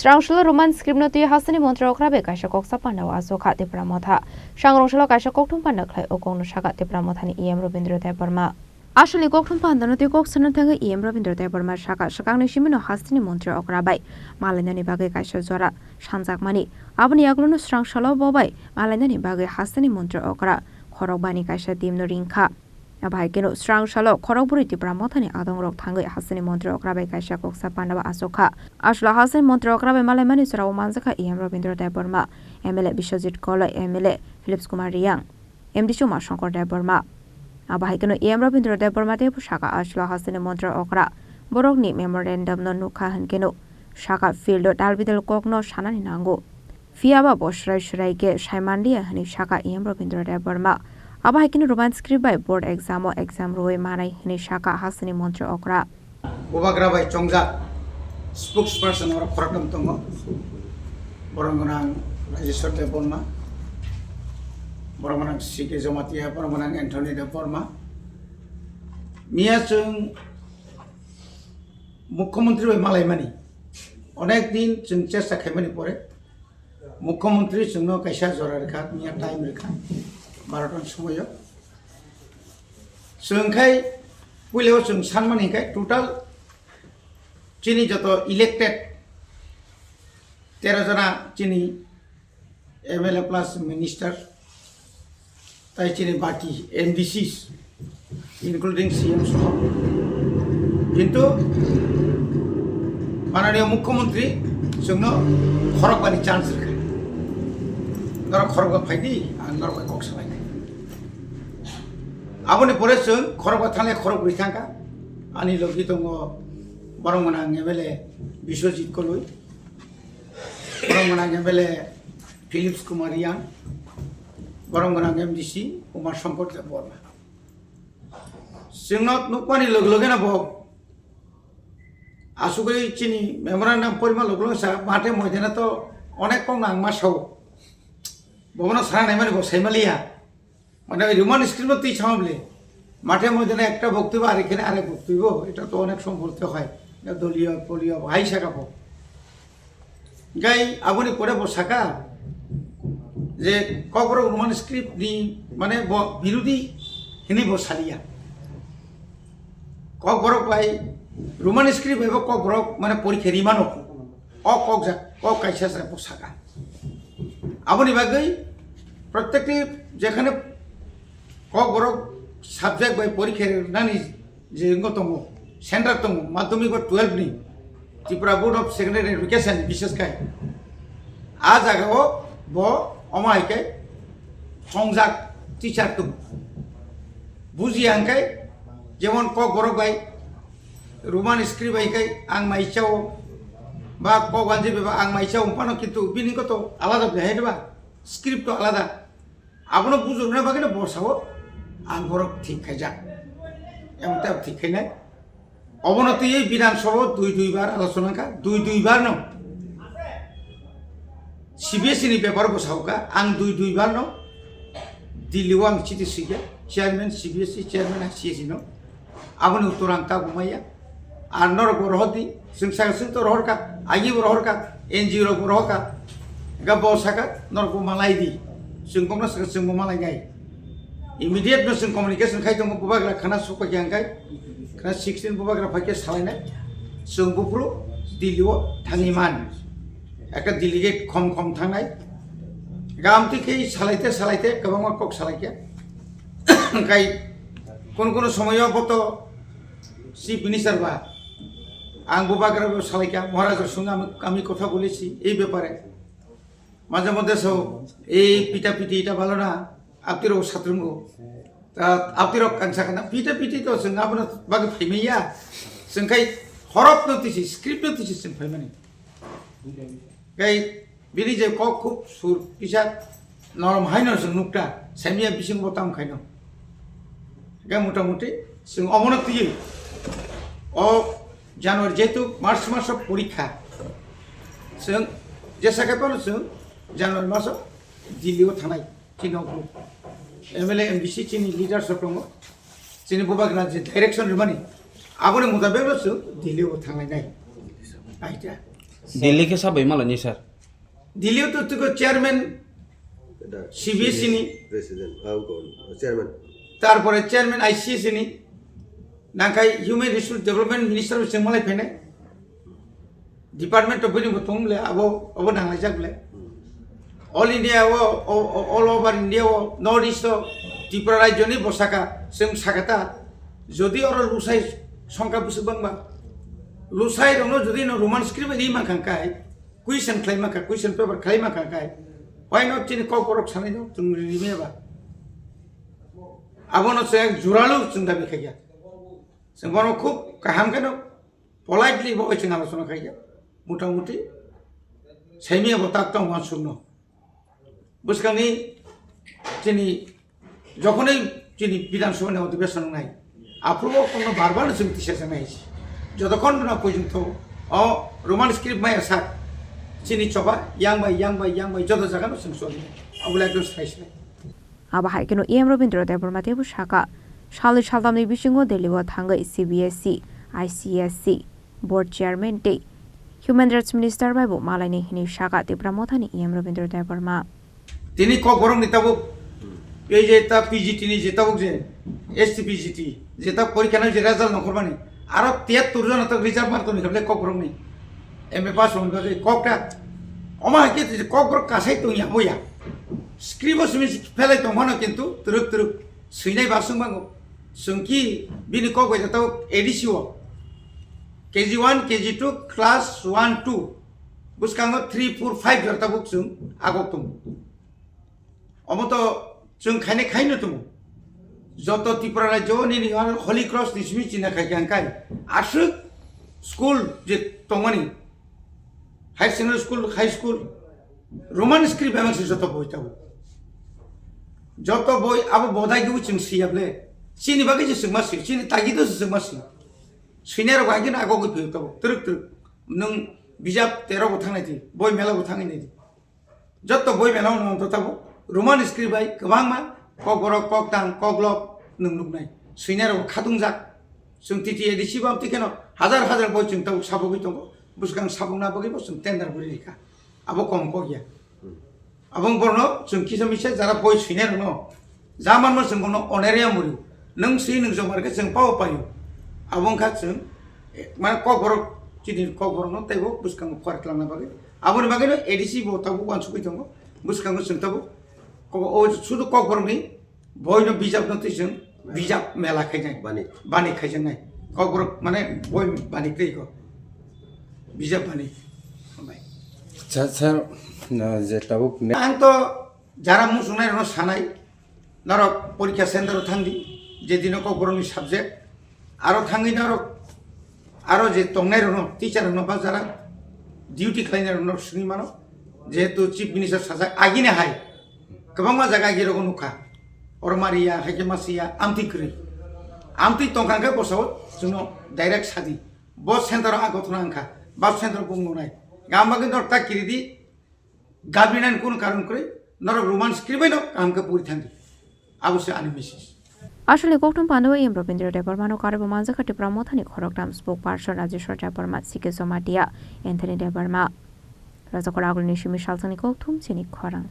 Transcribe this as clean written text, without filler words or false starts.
Srangshalo Roman Scriptnoti Hasani Montro Krabe Kasha Koksa Panda Asoka de Pramotha. Shangrongshalo Kasha Koktum Panda Clay Okon Shaka de Pramothani EM Robindro de Burma. Ashali Koktum Panda no Koksana EM Robindro de Burma Shaka Shakang Shimino Hasani Montro Okrabai. Malanani Bagay Kasha Zora Shanzak Mani. Abani Agluno Srangshalo Bobai. Malanani Bagay Hasani Montro Okra. Korobani Kasha Dimno Rinka. Abhaikeno Srangshalo Koroburi Pramothani Adong Rock Tango Hasani Montro Krabe Kasha Koksa Panda Asoka. Ashla Hasani Montro Krabe Malamani Sra Manzaka EM Robindro de Burma. MLA Bishojit Kola MLA Philips Kumar Yang. MD Shuma Shankar de Burma. Abhaikeno EM Robindro de Burma de Pushaka Ashla Hasani Montro Okra. Borogni Memorandum no Nuka Hankeno. Shaka Field Dalvidal Kokno Shanani Nango. Fiaba Boshra Shraike Shaimandia Hani Shaka EM Robindro de Burma. Abhaikeno Roman script by board exam Roy Manai Hani Shaka Hasani Montro Okra. Bobagra by Chongza spokesperson or Korakam Tongo Boranganang Register de Burma Boranganang Sike Zomatia Boranganang Anthony de Burma Mia Chung Mukhomontri by Malaimani Onek din Chung Chesa Kemani Pore Mukhomontri Chung no Kaisha Zora Rekat Mia Time Rekat Marathon Sumoyo Sungkai Willow Sung Sanmanikai total Chini Joto elected Terazana Chini MLA plus minister Tai Chini Baki MDCs including CM Soho Kintu Mananiya Mukhomontri Sungno Khorokbani chance Nora Khorokba Phaidi and Nora Koksalai Abone Poresun, Korobatane Korobritanga, Ani Logitongo, Baromanang Evele, Bishojit Kolui, Baromanang Evele, Philips Kumarian, Baromanang MDC, Umar Shankar de Burma. Singnot Nupani Loganabo Asugay Chini, Memorandum Porima Loglosa, Mate Modenato, Onekong Masho, Bono San Emily Semalia. মানে Roman স্ক্রিপ্টতেই ছামলে মাঠে মধ্যে একটা বক্তব্য আর এখানে আরেক বক্তব্য এটা তো অনেক সময় বলতে হয় দলীয় পলীয় ভাই শাখাবো গাই আপনি পড়ে বসাকা যে কবর রোমান স্ক্রিপ্ট নি মানে বিরোধী হিনি বসালিয়া কবর পাই রোমান স্ক্রিপ্ট এবং কবর মানে পরীক্ষা রিমানো অ কক যা কক কাইসা বসাকা আপনি বাগৈ প্রত্যেকটি যেখানে Kok subject by Porikher Nani Jingotomo, Center Tomo, Mathematics 12 ni, Tripura Board of Secondary Education, Vicious Kai. Azago, Bo, Omaike, Hongzak, teacher to Buzi Ankai, Jemon Kok Borokai, Roman script by Kai, Ang Mai Chow, Bak Koganji, Ang Mai Chow, Panokitu, Binikoto, Alada, the headba, script to Alada. Abono Buzu never get a boss. Angorok ঠিক খাই যাক এমনটা ঠিক খাই নাই অবনতি এই বিধানসভা দুইবার আলোচনা কা দুইবার ন সিবিএসই নি পেপার বসাওকা আং দুইবার ন দিল্লিও আং চিঠি সিগে চেয়ারম্যান সিবিএসই চেয়ারম্যান সিএসই ন আপনি উত্তরাং কা ঘুমাইয়া আর নর গরহদি সিংসাং তো রহরকা আইগি রহরকা এনজিও রহকা গা বসাকা নর গো মালাই দি সিংকংনা সিংকং মালাই গাই Immediate mission communication kai tong bubagra khana suka jangkai khana 16 bubagra phake salaina sungbupru dilio thangiman ekta delegate khom thangnai gamti kei salaite kabangma kok salaike kai kono somoyo boto chief minister ba ang bubagra salaika মহারাজের সঙ্গে আমি কথা বলেছি এই ব্যাপারে মাঝে মধ্যে সব এই পিটাপিটি এটা ভালো না Aptiro Satrungo, Aptiro Kansakana, Peter Pitito, and Abna Bagapimia, Sankai, horror notices, script notices in family. Gay, Village Cock, Sur Pisha, Norm Hinos and Nukta, Samia Bishing Botam Kano. Gamutamuti, Sing Omona to you. Oh, January Jetu, March of Purika. Sing Jessica Person, January Maso, Dilio Tanai. MLA MDC Chini leaders of Congo, Chini Bubagra direction money. Abone Mutabelo, Dilio Tangai. Delhi के साबै मालानि sir दिल्लीयाव तो तुको chairman CBSE ni president chairman তারপরে chairman ICSE ni নাকাই human resource development minister जों मालाय फैनाय डिपार्टमेंट ऑफ बिल्डिंग बतंगले अब नांलाय जागले all India all over India north east Tripura राज्यनि बसाका जों साकाता जदि और लुसाय संका बुसबांबा लुसाय रनो जदि नो रोमान स्क्रिप्ट नि माखांकाय क्वेश्चन खालायमाखा क्वेश्चन पेपर खालायमाखांकाय व्हाई नॉट चिनि कॉर्पोरेट सानै दं जों रिमेबा आबनो से जुरालु जों दाबि खाया जों बनो खूब गाहाम केन पलाइटलि बय जों आलोचना खाया मोटामुटी सैमिया बताक दं मानसुनो बुसकांनि चिनि যখনই চিনি বিধানসভা অধিবেশন নাই আপ্রুভ কোনো বারবার जों টিচার নাই যতক্ষণ না পর্যন্ত রোমান স্ক্রিপ্ট মাই সাক চিনি চবা ইয়াংবাই যত জায়গানো जों সলি আবুলা একদম স্থায়ী Abahai keno Rabindra Deborah Matebu Shaka, Shali Shalamni Bishingo Deliwa Tanga CBSE, ICSC, Board Chairman Day, Human Rights Minister Bible Malani Hini Shaka de Pramotani Rabindra Deborah. তিনি ক গরম নিতাবো এই যে তা পিজিটি নি যেতাবো যে এসটিপিজিটি যেটা পরীক্ষা না যে রেজাল্ট নকরবানি আর 73 জন তো রিজার্ভ মারতো নি ক গরম নি এমএ পাস হন বাজে ককটা অমা কে ক গরম কাসাই তো ইয়া বইয়া স্ক্রিপ্ট সুমি ফেলাই তো মনে কিন্তু তুরুক সুইনাই বাসুং বাঙ্গো সুংকি বিনি ক গই যেতাও এডিসিও কেজি 1 কেজি 2 ক্লাস 1 2 বুসকাঙ্গো 3 4 5 জরতাবো সুং আগকতম অমতো जों खायनो दङ যত ত্রিপুরা রাজ্য नि हलि क्रस निसमि चिना खायखांखाय आसु स्कुल जे तंगनि high secondary school high school Roman script एमएसि যত বই তাবো যত বই আবো বদাইগু जों सियाबले चिनि बागै जों मासि चिनि तागिदो जों मासि सिनेर बागिन आगो गफियो ताबो तुरुक नों बिजाब 13 बो थांनायदि बय मेला बो थांनायदि যত বই মেলাव नंत Tabo Roman script bye गोबांमा Kokborok ककटां कग्लब नोंनुनाय सुइनार खादुंजाक जों टिटि एडिसि बामति केन हाजार बय जों ताव साबगै दङ बुसगां साबुंना बगै बसुं टेन्डार बरिखा आबो कम कगिया आबं बरनो जों किसमिसे जारा बय सुइनार न जामान जों बनो अनेरिया मुरि नों सुइ नों जमारके जों पाव पायो आबं खा जों माने ककबरक चिनि ककबर न ताइबो बुसगां फरायलांना बगै आबोनि बगै एडिसि बताबो वानसुकै दङ बुसगां जों ताबो শুধু ককবরনি বইন বিজাব নতিজন বিজাব মেলা খাইনাই বানি খাইজনাই ককবর মানে বই বানি কইক বিজাব বানি স্যার যে তাবুক আং তো যারা মুসুনাই রন সানাই নর পরীক্ষা সেন্টার থাংদি যেদিন ককবরনি সাবজেক্ট আরো থাঙ্গি নর আরো যে তংনাই রন টিচার রন বা যারা ডিউটি খাইনাই রন সুনি মানো যেহেতু চিফ মিনিস্টার সাজা আগিনে হাই गोबां जायगा गिरगो नुखा अरमारिया हाइकेमासिया आमति तंखांखा बसाव जोंनो डाइरेक्ट सादि बस सेन्टार आगथना आंखा बस सेन्टार बुंनुनाय गामबागै दरता किरिदि गाबिनान कोन कारण करे नर रोमान स्क्रिप्ट कामके पुरि थांदि अवश्य आनि मेसेज আসলে কোকটুম পান্ডব রবীন্দ্র দেববর্মা কারব মানজাকাটি প্রমোথানি খরকটাম স্পোক পার্সন রাজেশ্বর দেববর্মা সিকে জমাটিয়া এন্থনি দেববর্মা রাজাকর আগুনি সিমি সালসানি কোকটুম চিনি খরাং